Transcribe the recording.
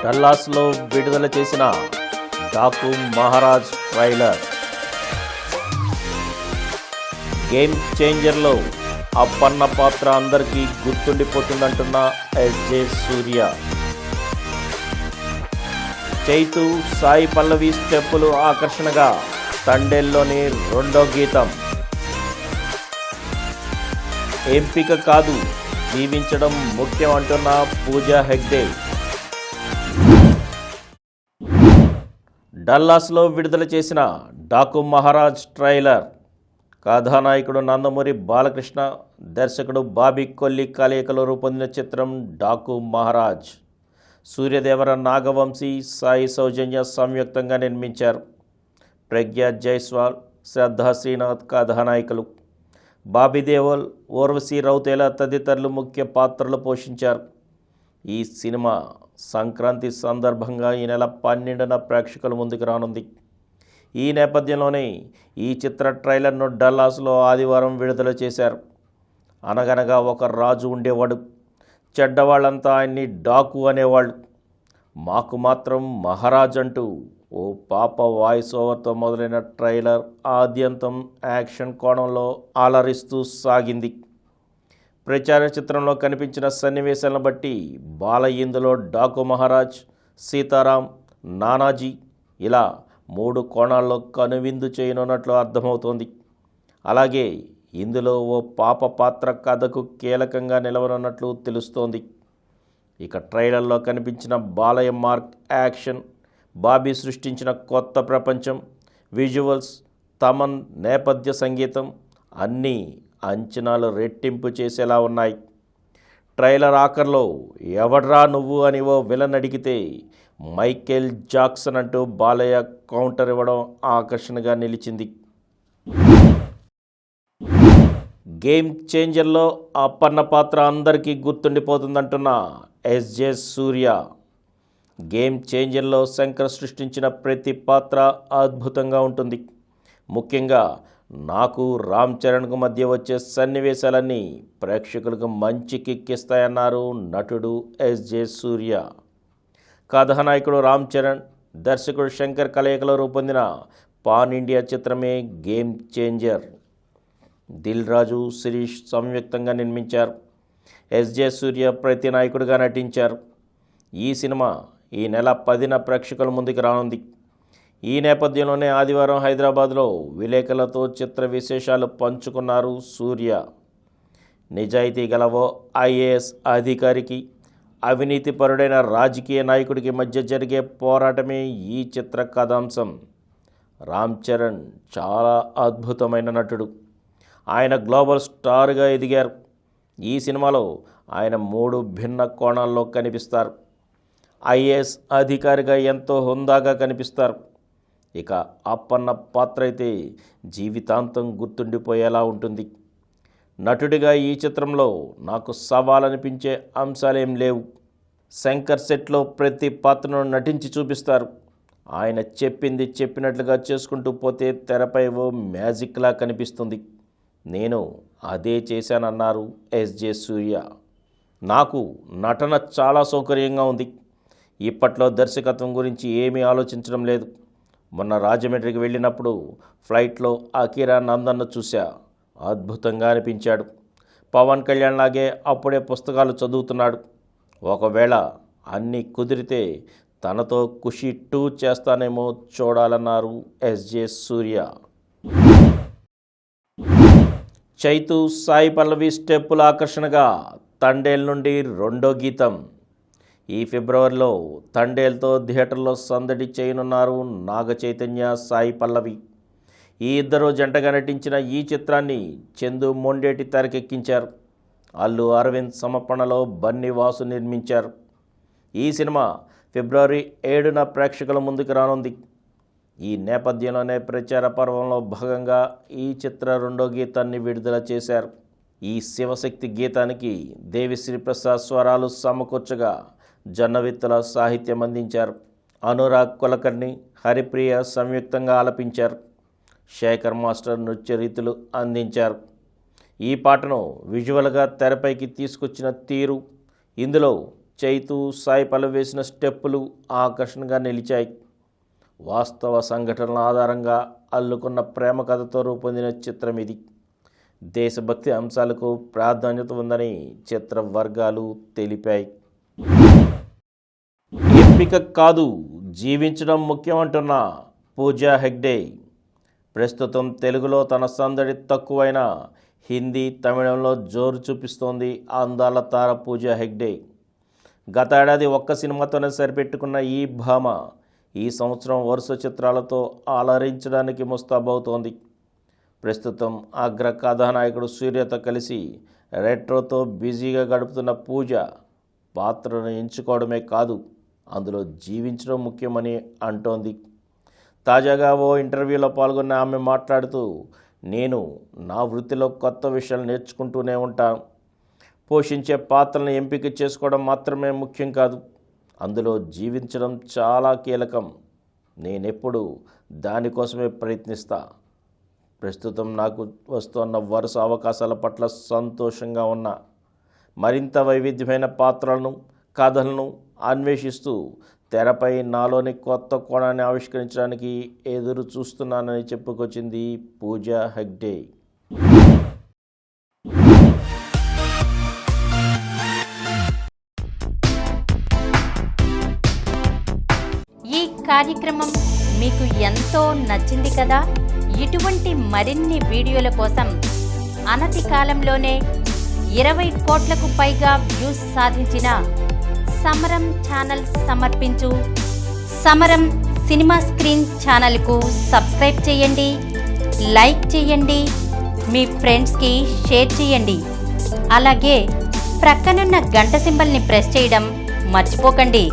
డల్లాస్లో విడుదల చేసిన Daaku Maharaj trailer. Game చేంజర్లో Appanna పాత్ర అందరికీ గుర్తుండిపోతుందంటున్న ఎస్జే సూర్య. చైతు సాయి పల్లవి స్టెప్పులు ఆకర్షణగా తండేల్లోని రెండో గీతం. ఎంపిక కాదు, జీవించడం ముఖ్యం అంటున్న పూజా హెగ్డే. డల్లాస్లో విడుదల చేసిన డాకు మహారాజ్ ట్రైలర్. కథానాయకుడు నందమూరి బాలకృష్ణ, దర్శకుడు బాబీ కొల్లి కలయికలో రూపొందిన చిత్రం డాకు మహారాజ్. సూర్యదేవర, నాగవంశీ, సాయి సౌజన్య సంయుక్తంగా నిర్మించారు. ప్రజ్ఞా జైస్వాల్, శ్రద్ధా శ్రీనాథ్ కథానాయకులు. బాబీ దేవోల్, ఊర్వశీ రౌతేలా తదితరులు ముఖ్య పాత్రలు పోషించారు. ఈ సినిమా సంక్రాంతి సందర్భంగా ఈ నెల 12న ప్రేక్షకుల ముందుకు రానుంది. ఈ నేపథ్యంలోనే ఈ చిత్ర ట్రైలర్ను డల్లాస్లో ఆదివారం విడుదల చేశారు. అనగనగా ఒక రాజు ఉండేవాడు. చెడ్డవాళ్ళంతా ఆయన్ని డాకు అనేవాళ్ళు. మాకు మాత్రం మహారాజ్ అంటూ ఓ పాప వాయిస్ ఓవర్తో మొదలైన ట్రైలర్ ఆద్యంతం యాక్షన్ కోణంలో అలరిస్తూ సాగింది. ప్రచార చిత్రంలో కనిపించిన సన్నివేశాలను బట్టి బాలయ్య ఇందులో డాకు మహారాజ్, సీతారాం, నానాజీ ఇలా 3 కోణాల్లో కనువిందు చేయనున్నట్లు అర్థమవుతోంది. అలాగే ఇందులో ఓ పాప పాత్ర కథకు కీలకంగా నిలవనున్నట్లు తెలుస్తోంది. ఇక ట్రైలర్లో కనిపించిన బాలయ్య మార్క్ యాక్షన్, బాబీ సృష్టించిన కొత్త ప్రపంచం, విజువల్స్, తమన్ నేపథ్య సంగీతం అన్నీ అంచనాలు రెట్టింపు చేసేలా ఉన్నాయి. ట్రైలర్ ఆఖర్లో ఎవడ్రా నువ్వు అని ఓ విలన్ అడిగితే మైకేల్ జాక్సన్ అంటూ బాలయ్య కౌంటర్ ఇవ్వడం ఆకర్షణగా నిలిచింది. గేమ్ చేంజర్లో అప్పన్న పాత్ర అందరికీ గుర్తుండిపోతుందంటున్న ఎస్జే సూర్య. గేమ్ చేంజర్లో శంకర్ సృష్టించిన ప్రతి పాత్ర అద్భుతంగా ఉంటుంది. ముఖ్యంగా నాకు రామ్ చరణ్కు మధ్య వచ్చే సన్నివేశాలన్నీ ప్రేక్షకులకు మంచి కిక్కిస్తాయన్నారు నటుడు ఎస్జే సూర్య. కథానాయకుడు రామ్ చరణ్, దర్శకుడు శంకర్ కలయికలో రూపొందిన పాన్ ఇండియా చిత్రమే గేమ్ చేంజర్. దిల్ రాజు, శిరీష్ సంయుక్తంగా నిర్మించారు. ఎస్జే సూర్య ప్రతినాయకుడిగా నటించారు. ఈ సినిమా ఈ నెల 10న ప్రేక్షకుల ముందుకు రానుంది. ఈ నేపథ్యంలోనే ఆదివారం హైదరాబాద్లో విలేకరులతో చిత్ర విశేషాలు పంచుకున్నారు సూర్య. నిజాయితీ గల ఓ ఐఏఎస్ అధికారికి, అవినీతిపరుడైన రాజకీయ నాయకుడికి మధ్య జరిగే పోరాటమే ఈ చిత్ర కథాంశం. రామ్ చరణ్ చాలా అద్భుతమైన నటుడు. ఆయన గ్లోబల్ స్టార్గా ఎదిగారు. ఈ సినిమాలో ఆయన 3 భిన్న కోణాల్లో కనిపిస్తారు. ఐఏఎస్ అధికారిగా ఎంతో హుందాగా కనిపిస్తారు. ఇక అప్పన్న పాత్ర అయితే జీవితాంతం గుర్తుండిపోయేలా ఉంటుంది. నటుడిగా ఈ చిత్రంలో నాకు సవాలనిపించే అంశాలేం లేవు. శంకర్ సెట్లో ప్రతి పాత్రను నటించి చూపిస్తారు. ఆయన చెప్పింది చెప్పినట్లుగా చేసుకుంటూ పోతే తెరపై ఓ మ్యాజిక్లా కనిపిస్తుంది. నేను అదే చేశానన్నారు ఎస్జే సూర్య. నాకు నటన చాలా సౌకర్యంగా ఉంది. ఇప్పట్లో దర్శకత్వం గురించి ఏమీ ఆలోచించడం లేదు. మొన్న రాజమండ్రికి వెళ్ళినప్పుడు ఫ్లైట్లో అకిరా నందన్ను చూశా. అద్భుతంగా అనిపించాడు. పవన్ కళ్యాణ్ లాగే అప్పుడే పుస్తకాలు చదువుతున్నాడు. ఒకవేళ అన్నీ కుదిరితే తనతో ఖుషి 2 చేస్తానేమో చూడాలన్నారు ఎస్జే సూర్య. చైతు సాయి పల్లవి స్టెప్పుల ఆకర్షణగా తండేల్ నుండి రెండో గీతం. ఈ ఫిబ్రవరిలో తండేల్తో థియేటర్లో సందడి చేయనున్నారు నాగ చైతన్య, సాయి పల్లవి. ఈ ఇద్దరు జంటగా నటించిన ఈ చిత్రాన్ని చందు మొండేటి తెరకెక్కించారు. అల్లు అరవింద్ సమర్పణలో బన్నీ వాసు నిర్మించారు. ఈ సినిమా ఫిబ్రవరి 7న ప్రేక్షకుల ముందుకు రానుంది. ఈ నేపథ్యంలోనే ప్రచార పర్వంలో భాగంగా ఈ చిత్ర రెండో గీతాన్ని విడుదల చేశారు. ఈ శివశక్తి గీతానికి దేవిశ్రీ ప్రసాద్ స్వరాలు సమకూర్చగా జొన్నవిత్తుల సాహిత్యం అందించారు. అనురాగ్ కులకర్ణి, హరిప్రియ సంయుక్తంగా ఆలపించారు. శేఖర్ మాస్టర్ నృత్య రీతులు అందించారు. ఈ పాటను విజువల్గా తెరపైకి తీసుకొచ్చిన తీరు, ఇందులో చైతు సాయి పల్లవి వేసిన స్టెప్పులు ఆకర్షణగా నిలిచాయి. వాస్తవ సంఘటనల ఆధారంగా అల్లుకున్న ప్రేమ కథతో రూపొందిన చిత్రం ఇది. దేశభక్తి అంశాలకు ప్రాధాన్యత ఉందని చిత్ర వర్గాలు తెలిపాయి. ఎంపిక కాదు, జీవించడం ముఖ్యమంటున్న పూజా హెగ్డే. ప్రస్తుతం తెలుగులో తన సందడి తక్కువైన హిందీ, తమిళంలో జోరు చూపిస్తోంది అందాల తార పూజా హెగ్డే. గత ఏడాది ఒక్క సినిమాతోనే సరిపెట్టుకున్న ఈ భామ ఈ సంవత్సరం వరుస చిత్రాలతో అలరించడానికి ముస్తాబవుతోంది. ప్రస్తుతం అగ్ర కథానాయకుడు సూర్యతో కలిసి రెట్రోతో బిజీగా గడుపుతున్న పూజ పాత్రను ఎంచుకోవడమే కాదు, అందులో జీవించడం ముఖ్యమని అంటోంది. తాజాగా ఓ ఇంటర్వ్యూలో పాల్గొన్న ఆమె మాట్లాడుతూ, నేను నా వృత్తిలో కొత్త విషయాలు నేర్చుకుంటూనే ఉంటాను. పోషించే పాత్రలను ఎంపిక చేసుకోవడం మాత్రమే ముఖ్యం కాదు, అందులో జీవించడం చాలా కీలకం. నేనెప్పుడు దానికోసమే ప్రయత్నిస్తా. ప్రస్తుతం నాకు వస్తున్న వరుస అవకాశాల పట్ల సంతోషంగా ఉన్నా. మరింత వైవిధ్యమైన పాత్రలను, కథలను అన్వేషిస్తూ తెరపై నాలోని కొత్త కోణాన్ని ఆవిష్కరించడానికి ఎదురు చూస్తున్నానని చెప్పుకొచ్చింది పూజా హెగ్డే. ఈ కార్యక్రమం మీకు ఎంతో నచ్చింది కదా. ఇటువంటి మరిన్ని వీడియోల కోసం అనతి కాలంలోనే 20 కోట్లకు పైగా వ్యూస్ సాధించిన సమరం ఛానల్ సమర్పించు సమరం సినిమా స్క్రీన్ ఛానల్కు సబ్స్క్రైబ్ చేయండి, లైక్ చేయండి, మీ ఫ్రెండ్స్కి షేర్ చేయండి. అలాగే ప్రక్కనున్న గంట సింబల్ని ప్రెస్ చేయడం మర్చిపోకండి.